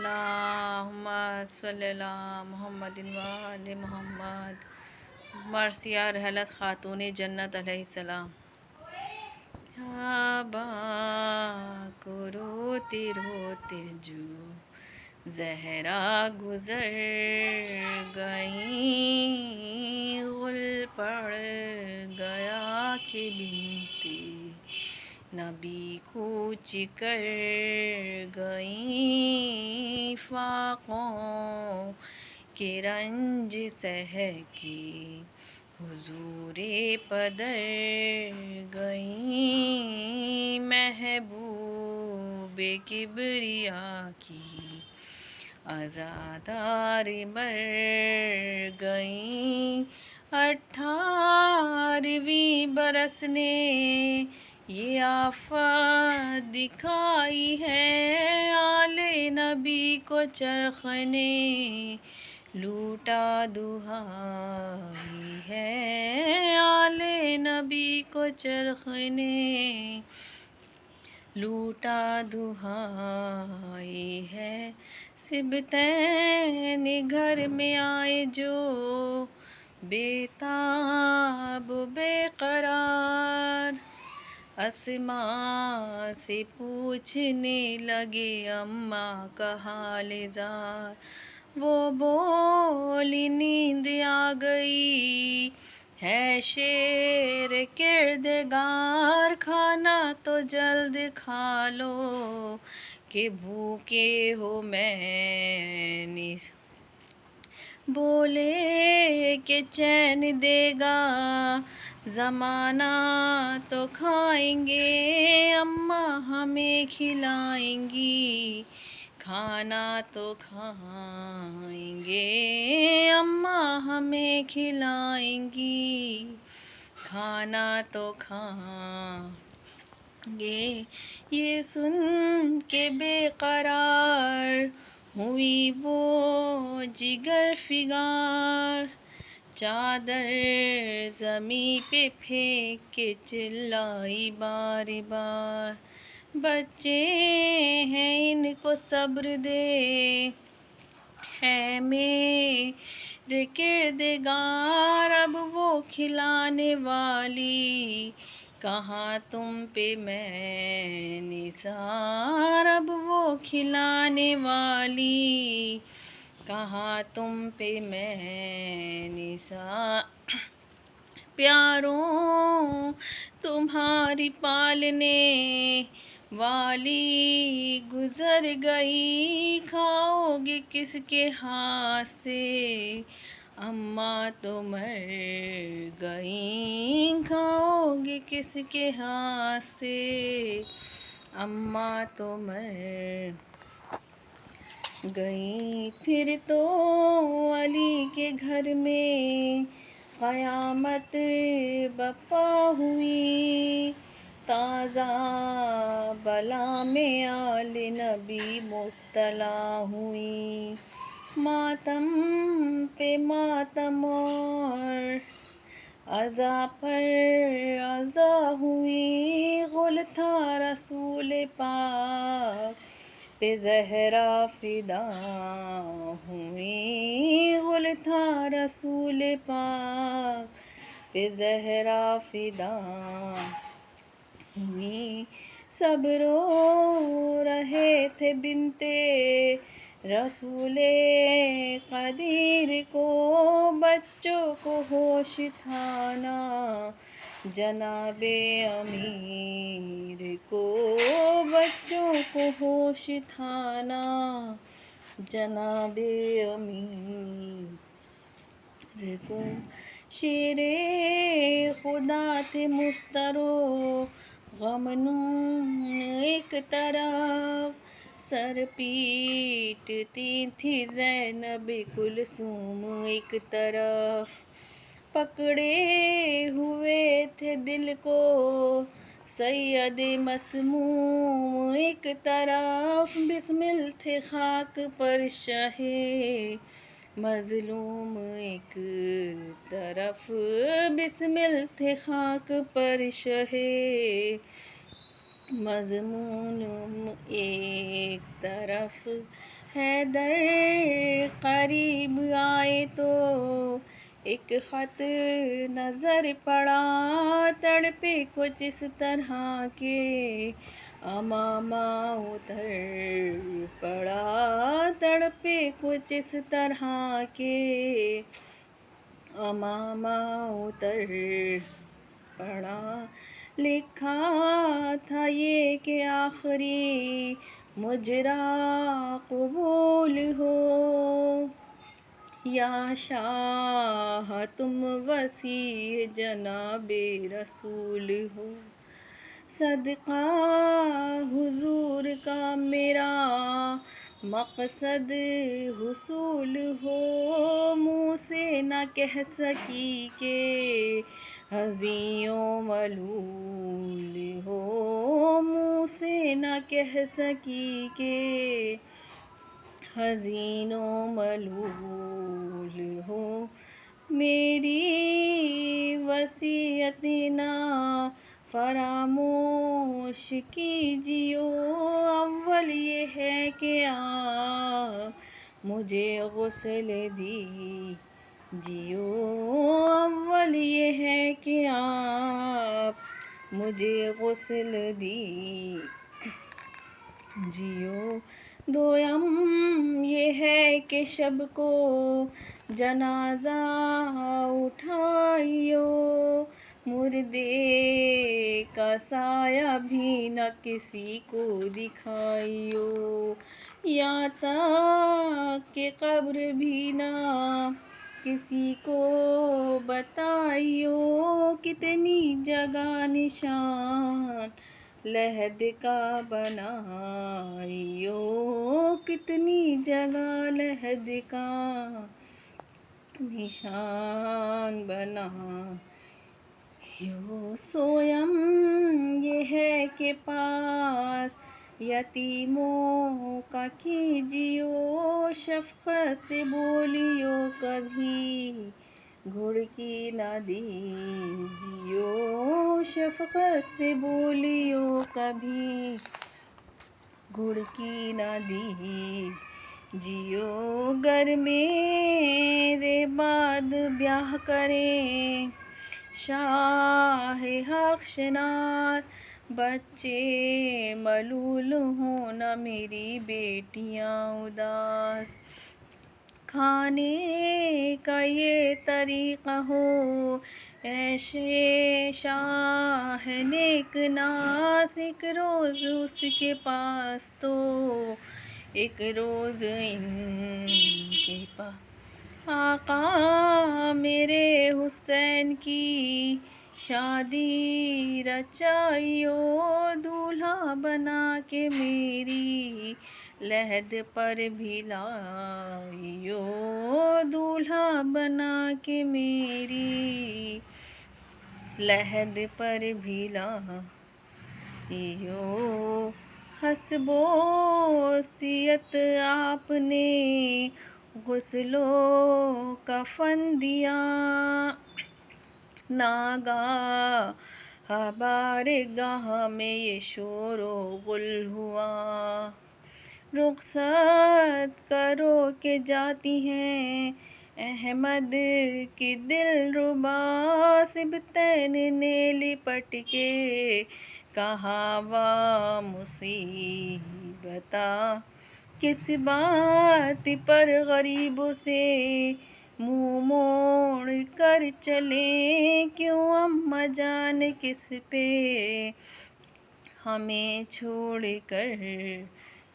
اللہم صلی اللہ محمد و آل محمد. مرثیہ رحلت خاتون جنت علیہ السلام. با کو روتے روتے جو زہرا گزر گئیں، غل پڑ گیا کہ بنتے نبی کوچ کر گئیں، فاقوں کے رنج سہ کے حضور پدر گئیں، محبوب کبریا کی عزادار مر گئیں. 18ویں برس نے یہ آفت دکھائی ہے، آل نبی کو چرخ نے لوٹا دہائی ہے، آل نبی کو چرخ نے لوٹا دہائی ہے. صبتین گھر میں آئے جو بے تاب و بے قرار، اسماء سے پوچھنے لگے اماں کا حال زار. وہ بولی نیند آ گئی ہے شیر کردگار، کھانا تو جلد کھا لو کہ بھوکے ہو. میں نے بولے کہ چین دے گا زمانہ تو کھائیں گے، اماں ہمیں کھلائیں گی کھانا تو کھائیں گے، اماں ہمیں کھلائیں گی کھانا تو کھائیں گے. یہ سن کے بے قرار ہوئی وہ جگر فگار، چادر زمیں پہ پھینک کے چلائی بار بار. بچے ہیں ان کو صبر دے ہے میرے کردگار، اب وہ کھلانے والی کہاں تم پہ میں نثار، اب وہ کھلانے والی کہاں تم پہ میں نثار. پیاروں تمہاری پالنے والی گزر گئی، کھاؤ گے کس کے ہاتھ سے اماں تو مر گئیں، کھاؤ گے کس کے ہاتھ سے اماں تو مر گئیں. پھر تو علی کے گھر میں قیامت برپا ہوئی، تازہ بلا میں آل نبی مبتلا ہوئی، ماتم پہ ماتم اور عزا پر عزا ہوئی، غل تھا رسول پاک پہ زہرا فدا ہوئی، غل تھا رسول پاک پہ زہرا فدا ہوئی. سب رو رہے تھے بنتے رسول قدیر کو، بچوں کو ہوش تھا نا جناب امیر کو، بچوں کو ہوش تھا نا جناب امیر کو. شیر خدا تھے مضطر و غمنون ایک طرف، سر پیٹتی تھی زینب کلثوم ایک طرف، پکڑے ہوئے تھے دل کو سید مسموم ایک طرف، بسمل تھے خاک پر شہ مظلوم ایک طرف، بسمل تھے خاک پر شہ مضمون ایک طرف ہے، در قریب آئے تو ایک خط نظر پڑا، تڑپے کچھ اس طرح کے امامہ اتر پڑا، تڑپے کچھ اس طرح کے امامہ اتر پڑا۔ لکھا تھا یہ کہ آخری مجرا قبول ہو، یا شاہ تم وسیع جناب رسول ہو، صدقہ حضور کا میرا مقصد حصول ہو، منہ سے نہ کہہ سکی کہ حزین و ملول ہو، منہ سے نہ کہہ سکی کہ حزین و ملول ہو، میری وصیت نہ فراموش کیجیو، اول یہ ہے کہ آپ مجھے غسل دیجیو، اول یہ ہے کہ آپ مجھے غسل دیجیو، دویم یہ ہے کہ شب کو جنازہ اٹھائیو، مردے کا سایہ بھی نہ کسی کو دکھائیو، یہاں تک کہ قبر بھی نہ کسی کو بتائیو، کتنی جگہ نشان لحد کا بنائیو، کتنی جگہ لحد کا نشان بنائیو، سویم یہ ہے کہ پاس یتیموں کا کیجیو، شفقت سے بولیو کبھی گھڑکی نہ دیجیو، شفقت سے بولیو کبھی گھڑکی نہ دیجیو، گر میرے بعد بیاہ کریں شاہ حق شناس، بچے ملول ہوں نہ میری بیٹیاں اداس، کھانے کا یہ طریقہ ہو عیش شاہ نیک ناز، ایک روز اس کے پاس تو ایک روز ان کے پاس، آقا میرے حسین کی شادی رچائیو، دولہا بنا کے میری لحد پر بھی لائیو، دولہا بنا کے میری لحد پر بھی لائیو، حسب وصیت آپ نے غسل و کفن دیا، ناگاہ بارگاہ میں یہ شور و غل ہوا، رخصت کرو کہ جاتی ہیں احمد کی دلربا، سبطین نے لپٹ کے کہا واہ مصیبتا، کس بات پر غریبوں سے منہ موڑ کر چلیں، کیوں اماں جان کس پہ ہمیں چھوڑ کر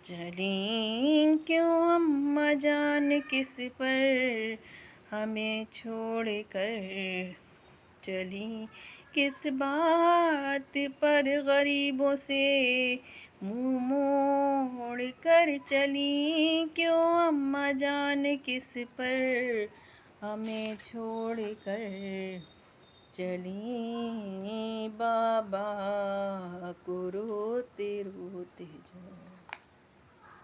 چلیں، کیوں اماں جان کس پر ہمیں چھوڑ کر چلیں، کس بات پر غریبوں سے منہ موڑ کر چلیں، کیوں اماں جان کس پر ہمیں چھوڑ کر چلیں، بابا کو روتے روتے جا